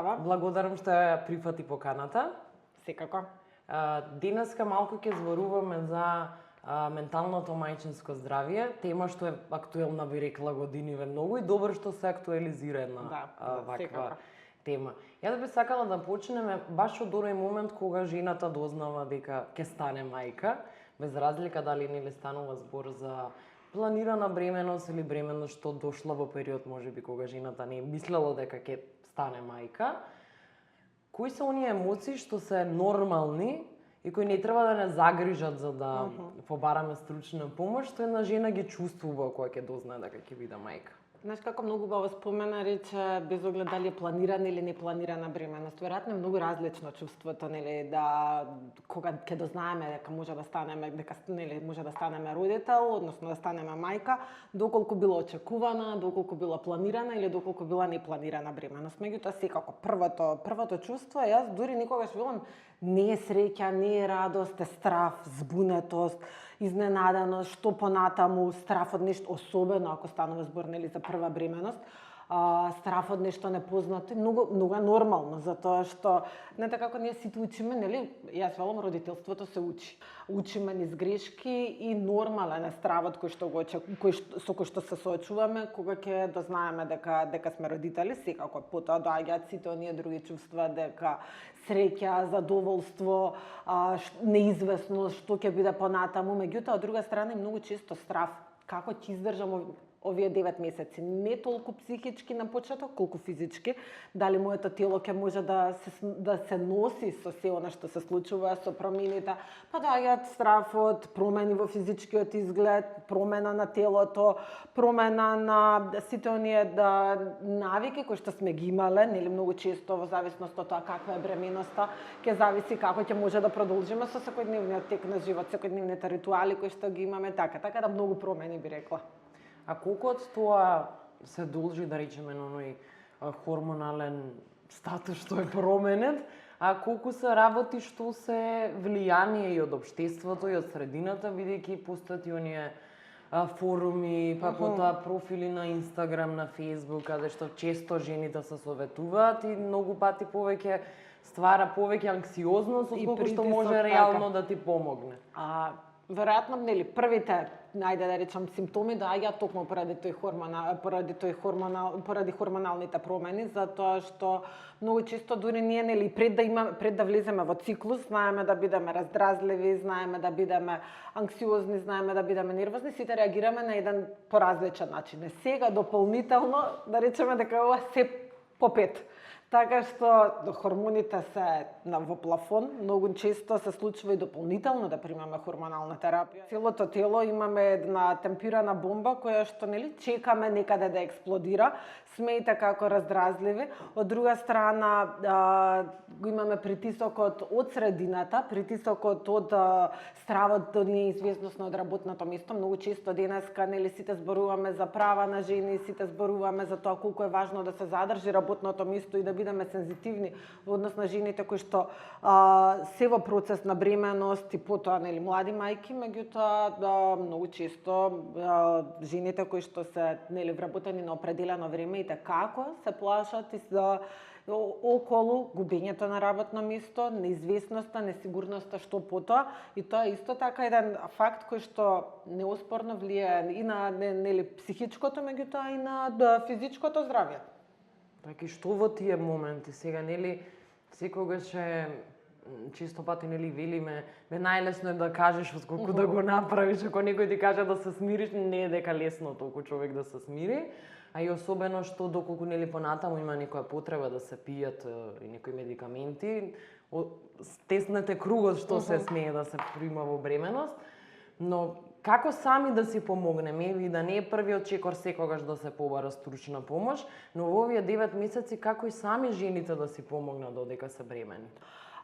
Здрава. Благодарам што ја прифати поканата. Секако. Денеска малку ќе зборуваме за менталното мајчинско здравје, тема што е актуелна, би рекла, годиниве многу и добро што се актуализира една ваква тема. Ја би сакала да почнеме баш од оној момент кога жената дознава дека ќе стане мајка, без разлика дали нели станува збор за планирана бременост или бременост што дошла во период можеби кога жената не мислела дека ќе стане мајка. Кои се оние емоции што се нормални и кои не треба да не загрижат за да побараме стручна помош, што една жена ги чувствува кога ќе дознае дека ќе биде мајка? Знаеш како многу убаво спомена, рече, без оглед дали е планирана или непланирана бременост. Веројатно е многу различно чувството, нели, да кога ќе дознаеме дека може да станеме, дека нели може да станеме родител, односно да станеме мајка, доколку била очекувана, доколку била планирана или доколку била непланирана бременост. Меѓутоа секако првото чувство, јас дури никогаш велам, не е среќа, не е радост, е страф, збунетост, изненаденост, што понатаму, страф од нешто, особено ако станува збор нели за прва бременост, страф од нешто непознато, многу е нормално, затоа што не така како ние сите учиме, нели, јас велам родителството се учи. Учиме низ грешки и нормален е стравот со кој што се соочуваме кога ќе дознаеме дека сме родители, секако потоа доаѓаат сите оние други чувства, дека среќа, задоволство, неизвестност, што ќе биде понатаму, меѓутоа од друга страна и многу често страф, како ќе издржам овие 9 месеци, не толку психички на почеток, колку физички, дали моето тело ќе може да се носи со се она што се случува, со промените, па доаѓаат страфот, промени во физичкиот изглед, промена на телото, промена на сите оние навики кои што сме ги имале, нели многу често во зависност од тоа каква е бременоста, ќе зависи како ќе може да продолжиме со секојдневниот тек на живот, секојдневните ритуали кои што ги имаме, така да многу промени би рекла. А колку од тоа се должи, да речеме, на оној хормонален статус што е променет, а колку се работи што се влијание и од општеството и од средината, бидејќи постојат и оние форуми, па потоа профили на Инстаграм, на Фејсбук, каде што често жените се советуваат и многу пати повеќе ствара повеќе анксиозност, отколку што може реално да ти помогне. Веројатно, нели, првите, најде да речам, симптоми доаѓаат токму поради хормоналните промени, затоа што многу често дури ние нели пред да влеземе во циклус, знаеме да бидеме раздразливи, знаеме да бидеме анксиозни, знаеме да бидеме нервозни, сите реагираме на еден поразличен начин. Сега дополнително да речеме дека ова се по 5. Така што хормоните се во плафон, многу често се случува и дополнително да примаме хормонална терапија. Целото тело имаме една темпирана бомба која што нели чекаме некаде да експлодира, сме и како раздразливи. Од друга страна го имаме притисокот од средината, притисокот од стравот од неизвестност од работното место. Многу често денеска нели сите зборуваме за права на жени, сите зборуваме за тоа колку е важно да се задржи работното место и да бидеме сензитивни во однос на жените кои што се во процес на бременост и потоа нели млади мајки, меѓутоа многу често жените кои што се нели вработени на определено време и како се плашат и околу губењето на работно место, неизвестноста, несигурноста што потоа, и тоа е исто така еден факт кој што неоспорно влијае и на нели психичкото, меѓутоа и на физичкото здравје. Така и што во тие моменти сега, нели, секогаш е, често пати, нели, велиме, најлесно е да кажеш отколку да го направиш, ако некој ти каже да се смириш, не е дека лесно толку човек да се смири, а и особено што доколку, нели, понатаму има некоја потреба да се пијат и некои медикаменти, теснете кругот што се смее да се прима во бременост, но како сами да си помогнеме и да не е првиот чекор секогаш да се побара стручна помош, но во овие 9 месеци како и сами жените да си помогнат додека се бремени?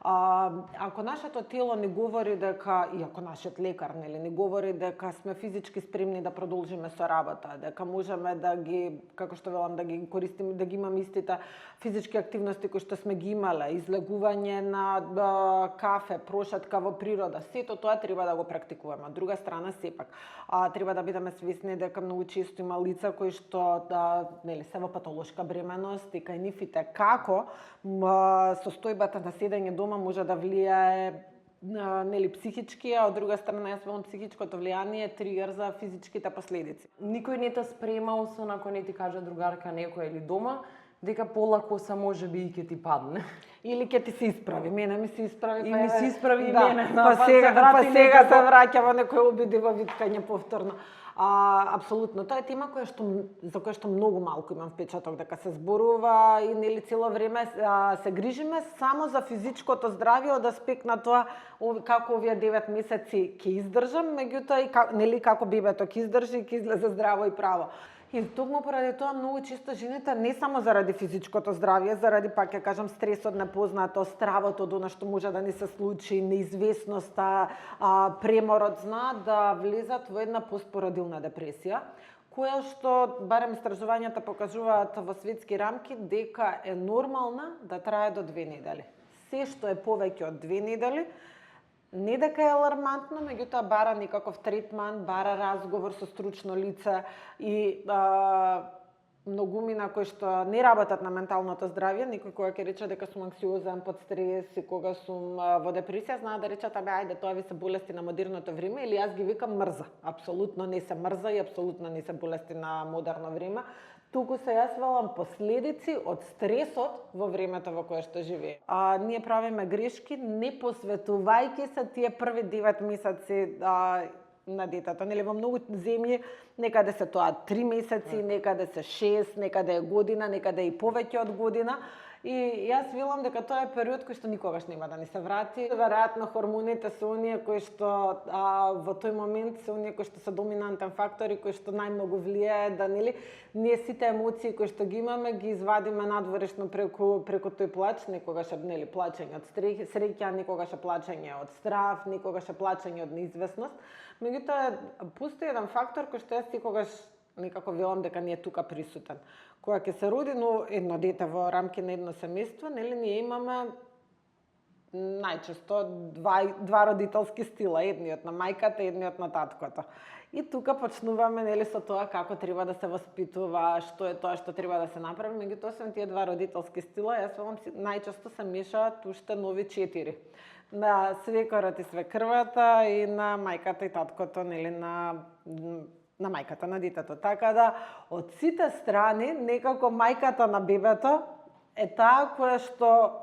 Ако нашето тело не говори дека, и ако нашиот лекар не говори дека сме физички спремни да продолжиме со работа, дека можеме да ги, како што велам, да ги користиме, да ги имаме истите физички активности кои што сме ги имале, излегување на кафе, прошетка во природа, сето тоа треба да го практикуваме. Од друга страна, сепак, треба да бидеме свесни дека многу често има лица кои што се во патолошка бременост и кај нивите како состојбата на седење дома може да влијае психички, а од друга страна јас велам психичкото влијание е тригер за физичките последици. Никој не те спрема, освен ако не ти каже другарка некоја или дома, дека полако се може би и ќе ти падне. Или ќе ти се исправи. Мене ми се исправи. И ми се исправи мене. Па сега се враќа во некој обиди во виткање повторно. Апсолутно, тоа е тема за која што многу малку имам впечаток дека се зборува и цело време се грижиме само за физичкото здравје од аспект на тоа како овие 9 месеци ќе издржам, меѓутоа и како бебето ќе издржи и ќе излезе здраво и право. И токму поради тоа многу често жените не само заради физичкото здравје, заради пак ќе кажам стресот, непознато, стравото од она што може да ни се случи, неизвестноста, преморот, знаат да влезат во една постпородилна депресија, која што барем истражувањата покажуваат во светски рамки дека е нормална да трае до 2 недели. Се што е повеќе од 2 недели не дека е алармантно, меѓутоа бара некаков третман, бара разговор со стручно лице и многумина кои што не работат на менталното здравје, некој кога ќе рече дека сум анксиозен, под стрес и кога сум во депресија, знаат да речат ајде тоа ви се болести на модерното време, или јас ги викам мрза. Апсолутно не се мрза и апсолутно не се болести на модерно време. Туку се јас велам последици од стресот во времето во кое што живее. Ние правиме грешки не посветувајќи се тие први 9 месеци на детето. Во многу земји некаде се тоа 3 месеци, некаде се 6, некаде е година, некаде и повеќе од година. И јас велам дека тоа е период кој што никогаш нема да ни се врати. Веројатно хормоните се оние кои што во тој момент се оние кои што се доминантен фактори, кои што најмногу влијае да ние сите емоции кои што ги имаме ги извадиме надворешно преку тој плач, некогаш е плачење од среќа, некогаш е плачење од страв, некогаш е плачење од неизвестност. Меѓутоа постои еден фактор кој што јас секогаш некако велам дека не е тука присутен. Кога ќе се роди едно дете во рамки на едно семејство, ние имаме најчесто два родителски стила, едниот на мајката, едниот на таткото. И тука почнуваме со тоа како треба да се воспитува, што е тоа што треба да се направи, меѓутоа освен тие два родителски стила, јас велам најчесто се мешаат уште нови 4. На свекорот и свекрвата и на мајката и таткото, на мајката на детето. Така да, од сите страни, некако мајката на бебето е таа која што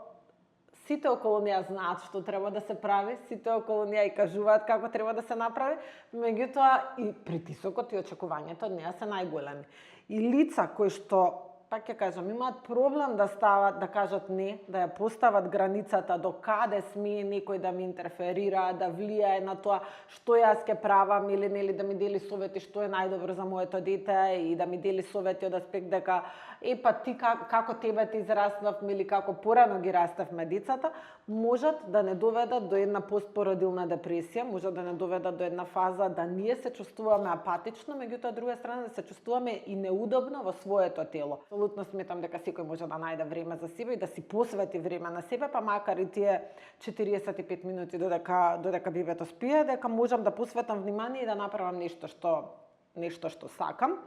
сите околу неа знаат што треба да се прави, сите околу неа и кажуваат како треба да се направи, меѓутоа и притисокот и очекувањето од неа се најголеми. И лица кои што, пак ќе кажам, имаат проблем да стават, да кажат не, да ја постават границата до каде смее некој да ми интерферира, да влијае на тоа што јас ќе правам или да ми дели совети што е најдобро за моето дете и да ми дели совети од аспект дека ти како тебе те израснавме или како порано ги раставме децата, можат да не доведат до една постпородилна депресија, можат да не доведат до една фаза да ние се чувствуваме апатично, меѓутоа од друга страна да се чувствуваме и неудобно во своето тело. Апсолутно сметам дека секој може да најде време за себе и да си посвети време на себе, па макар и тие 45 минути додека бебето спие, дека можам да посветам внимание и да направам нешто што сакам,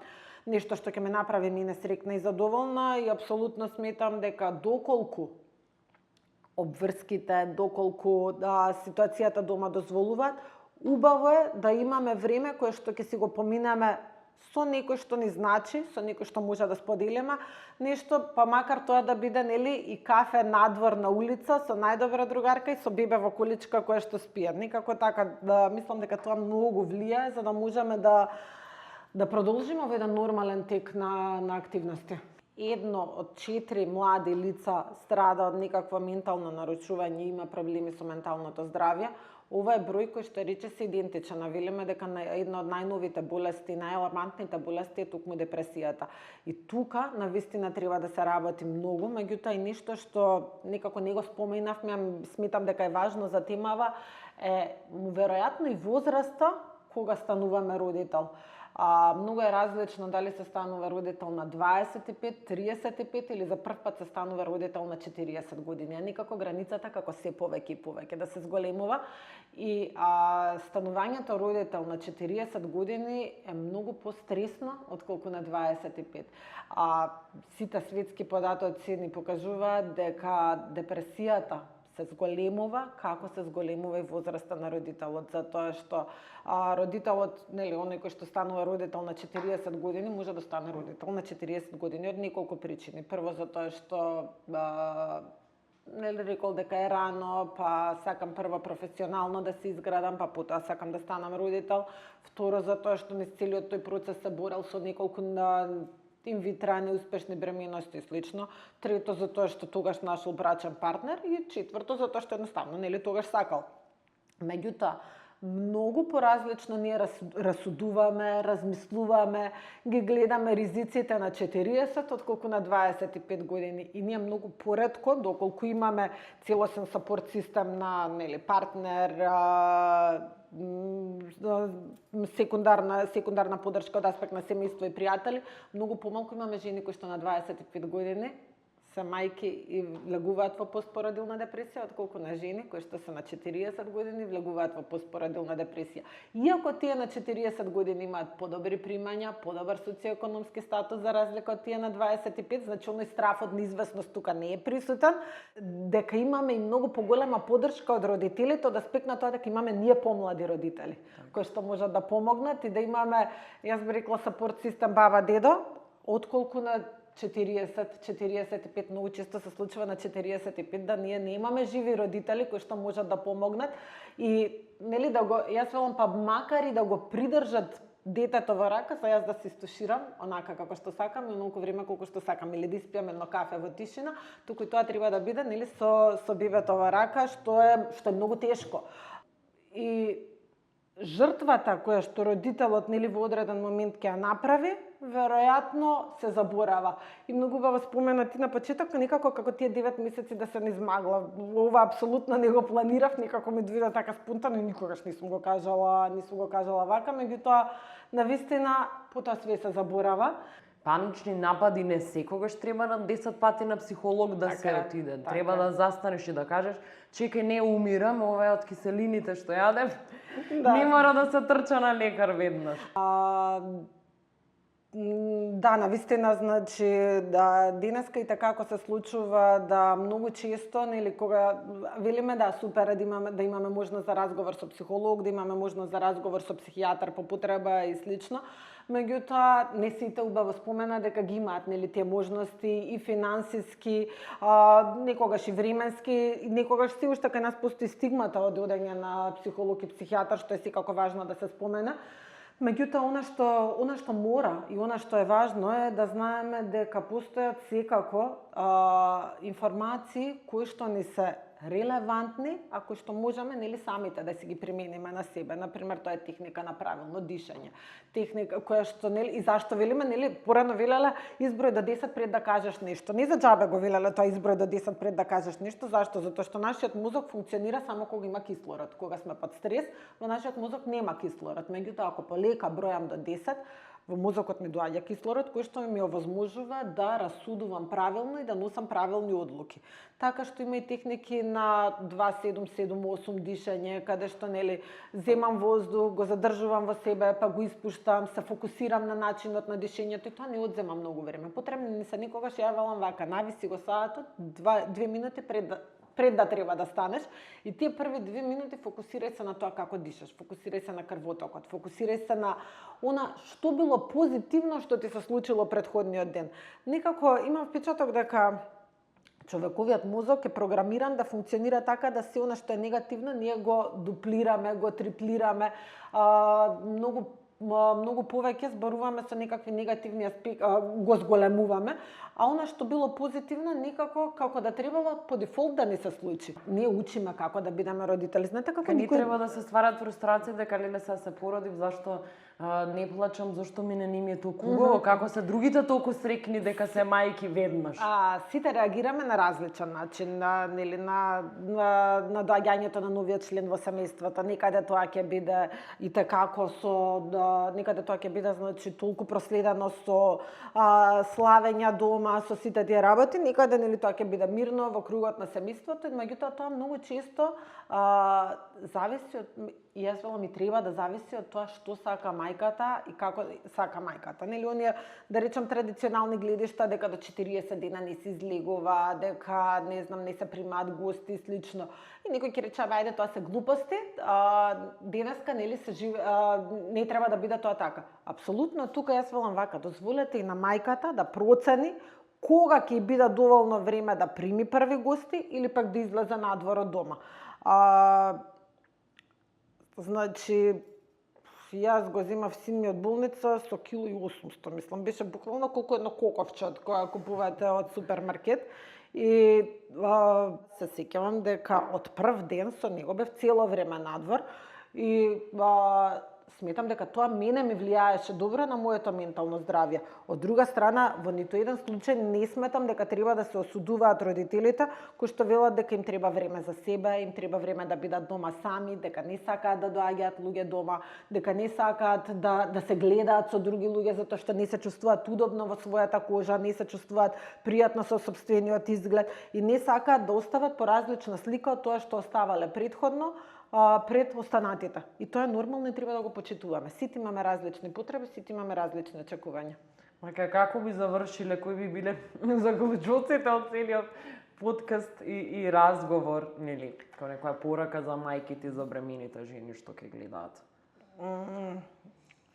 нешто што ќе ме направи мене среќна и задоволна, и апсолутно сметам дека доколку обврските, доколку ситуацијата дома дозволуваат, убаво е да имаме време кое што ќе си го поминеме со некој што ни значи, со некој што може да споделиме нешто, па макар тоа да биде и кафе надвор на улица со најдобра другарка и со бебе во количка која што спие. Некако така, мислам дека тоа многу влијае за да можеме да продолжиме во еден нормален тек на активности. 1 од 4 млади лица страда од некакво ментално нарушување, има проблеми со менталното здравје. ова е број кој што рече се идентичен. Велиме дека една од најновите болести, најалармантните болести е токму депресијата. И тука навистина треба да се работи многу, меѓутоа и нешто што некако не го споменавме, сметам дека е важно за темава, е веројатно и возраста кога стануваме родител. Многу е различно дали се станува родител на 25, 35 или за прв пат се станува родител на 40 години. Никако границата како се повеќе и повеќе да се зголемува и станувањето родител на 40 години е многу постресно отколку на 25. Сите светски податоци ни покажуваат дека депресијата се зголемува како се зголемува и возраста на родителот, затоа што родителот, оној кој што станува родител на 40 години, може да стане родител на 40 години од неколку причини. Прво затоа што рекол дека е рано, па сакам прво професионално да се изградам, па потоа сакам да станам родител. Второ затоа што низ целиот тој процес се борел со неколку инвитра, неуспешни бременности и слично. Трето, затоа што тогаш нашол брачен партнер. И четврто, затоа што едноставно тогаш сакал. Меѓутоа, многу поразлично ние расудуваме, размислуваме, ги гледаме ризиците на 40 отколку на 25 години. И ние многу поретко, доколку имаме целосен сапорт систем на партнер, секундарна поддршка од аспект на семејство и пријатели, многу помалку имаме жени кои што на 25 години се мајки и влегуваат во постпородилна депресија, отколку на жени кои што се на 40 години влегуваат во постпородилна депресија. Иако тие на 40 години имаат подобри примања, подобар социоекономски статус за разлика од тие на 25, значи оној страф од неизвестност тука не е присутен, дека имаме и многу поголема поддршка од родителите од аспект на тоа дека имаме ние помлади родители, кои што можат да помогнат и да имаме, јас би рекла, сапорт систем баба, дедо, отколку на 40-45, многу често се случува на 45 да ние не имаме живи родители кои што можат да помогнат и јас велам па макар и да го придржат детето во рака, за јас да се истуширам онака како што сакам и онолку време колку што сакам или да испијам едно кафе во тишина, туку и тоа треба да биде со бебето во рака, што е многу тешко. И жртвата која што родителот во одреден момент ќе ја направи, веројатно се заборава. И многу убаво спомена ти на почеток, некако како тие 9 месеци да се не измагла. Ова апсолутно не го планирав, некако ми дојде така спонтано и никогаш не сум го кажала вака, меѓутоа навистина потоа све се заборава. Панични напади не секогаш треба на 10 пати на психолог да се отиде. Треба да застанеш и да кажеш, чекај, не умирам, ова е од киселините што јадем. Не мора да се трча на лекар веднаш. Да, навистина, значи, денеска и така како се случува да многу често, кога велиме да супер е да имаме можност за разговор со психолог, да имаме можност за разговор со психијатар по потреба и слично, меѓутоа не сите убаво спомена дека ги имаат тие можности и финансиски, некогаш и временски, некогаш се уште кај нас постои стигмата од одење на психолог и психијатар, што е секако важно да се спомена. Меѓутоа, она што мора и она што е важно е да знаеме дека постојат секако информации кои што ни се релевантни, ако што можеме самите да си ги примениме на себе. Например, тоа е техника на правилно дишање. Техника која што и зашто велиме, порано велеле изброј до 10 пред да кажеш нешто. Не за џабе го велеле тоа изброј до 10 пред да кажеш нешто. Зашто? Затоа што нашиот мозок функционира само кога има кислород. Кога сме под стрес, во нашиот мозок нема кислород. Меѓутоа, ако полека бројам до 10, во мозокот ми доаѓа кислород кој што ми овозможува да расудувам правилно и да носам правилни одлуки. Така што има и техники на 2-7-7-8 дишање, каде што земам воздух, го задржувам во себе, па го испуштам, се фокусирам на начинот на дишењето и тоа не одзема многу време. Потребни не се никогаш јавелам вака, нависи го саатот, 2 минути пред да треба да станеш и тие први 2 минути фокусирај се на тоа како дишаш, фокусирај се на крвотокот, фокусирај се на она што било позитивно што ти се случило претходниот ден. Некако имам впечаток дека човековиот мозок е програмиран да функционира така да се она што е негативно ние го дуплираме, го триплираме, многу многу повеќе зборуваме со некакви негативни аспекти, го зголемуваме, а она што било позитивно некако како да требало по дефолт да не се случи. Ние учиме како да бидеме родители. Знаете како никој треба да се стварат фрустрации дека леле се породив, зашто не плачам, зашто мене не ми е толку убаво, како се другите толку срекни дека се мајки веднаш. Сите реагираме на различен начин, нели на доаѓањето на новиот член во семејството. Некаде тоа ќе биде и како некаде тоа ќе биде значи толку проследено со славења дома, со сите тие работи, некаде нели тоа ќе биде мирно во кругот на семејството, меѓутоа тоа многу често зависи од јас велам и треба да зависи од тоа што сака мајката и како сака мајката. Нели оние да речем традиционални гледишта дека до 40 дена не се излегува, дека не знам не се примаат гости и слично. И некој ќе рече ајде тоа се глупости, денеска нели не треба да биде тоа така. Апсолутно тука јас велам вака, дозволете и на мајката да процени кога ќе биде доволно време да прими први гости или пак да излезе надвор од дома. Значи, јас го земав син ми од болница со 1,8 кг, мислам, беше буквално колку едно коковче од која купувате од супермаркет. И се сеќавам дека од прв ден со него бев цело време надвор и сметам дека тоа мене ми влијаеше добро на моето ментално здравје. Од друга страна, во ниту еден случај не сметам дека треба да се осудуваат родителите кои што велат дека им треба време за себе, им треба време да бидат дома сами, дека не сакаат да доаѓаат луѓе дома, дека не сакаат да се гледаат со други луѓе затоа што не се чувствуваат удобно во својата кожа, не се чувствуваат пријатно со сопствениот изглед и не сакаат да остават поразлична слика од тоа што оставале претходно пред останатите. И тоа е нормално и треба да го почитуваме. Сите имаме различни потреби, сите имаме различни очекувања. Мака како би завршиле, кои би биле заклучоците од целиот подкаст и разговор, нели, како некоја порака за мајките и за бремените жени што ќе гледаат?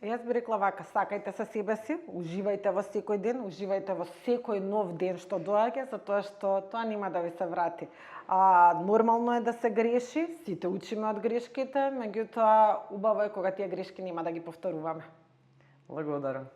Јас би рекла вака, сакајте се себе си, уживајте во секој ден, уживајте во секој нов ден што доаѓа, затоа што тоа нема да ви се врати. Нормално е да се греши, сите учиме од грешките, меѓутоа убаво е кога тие грешки нема да ги повторуваме. Благодарам.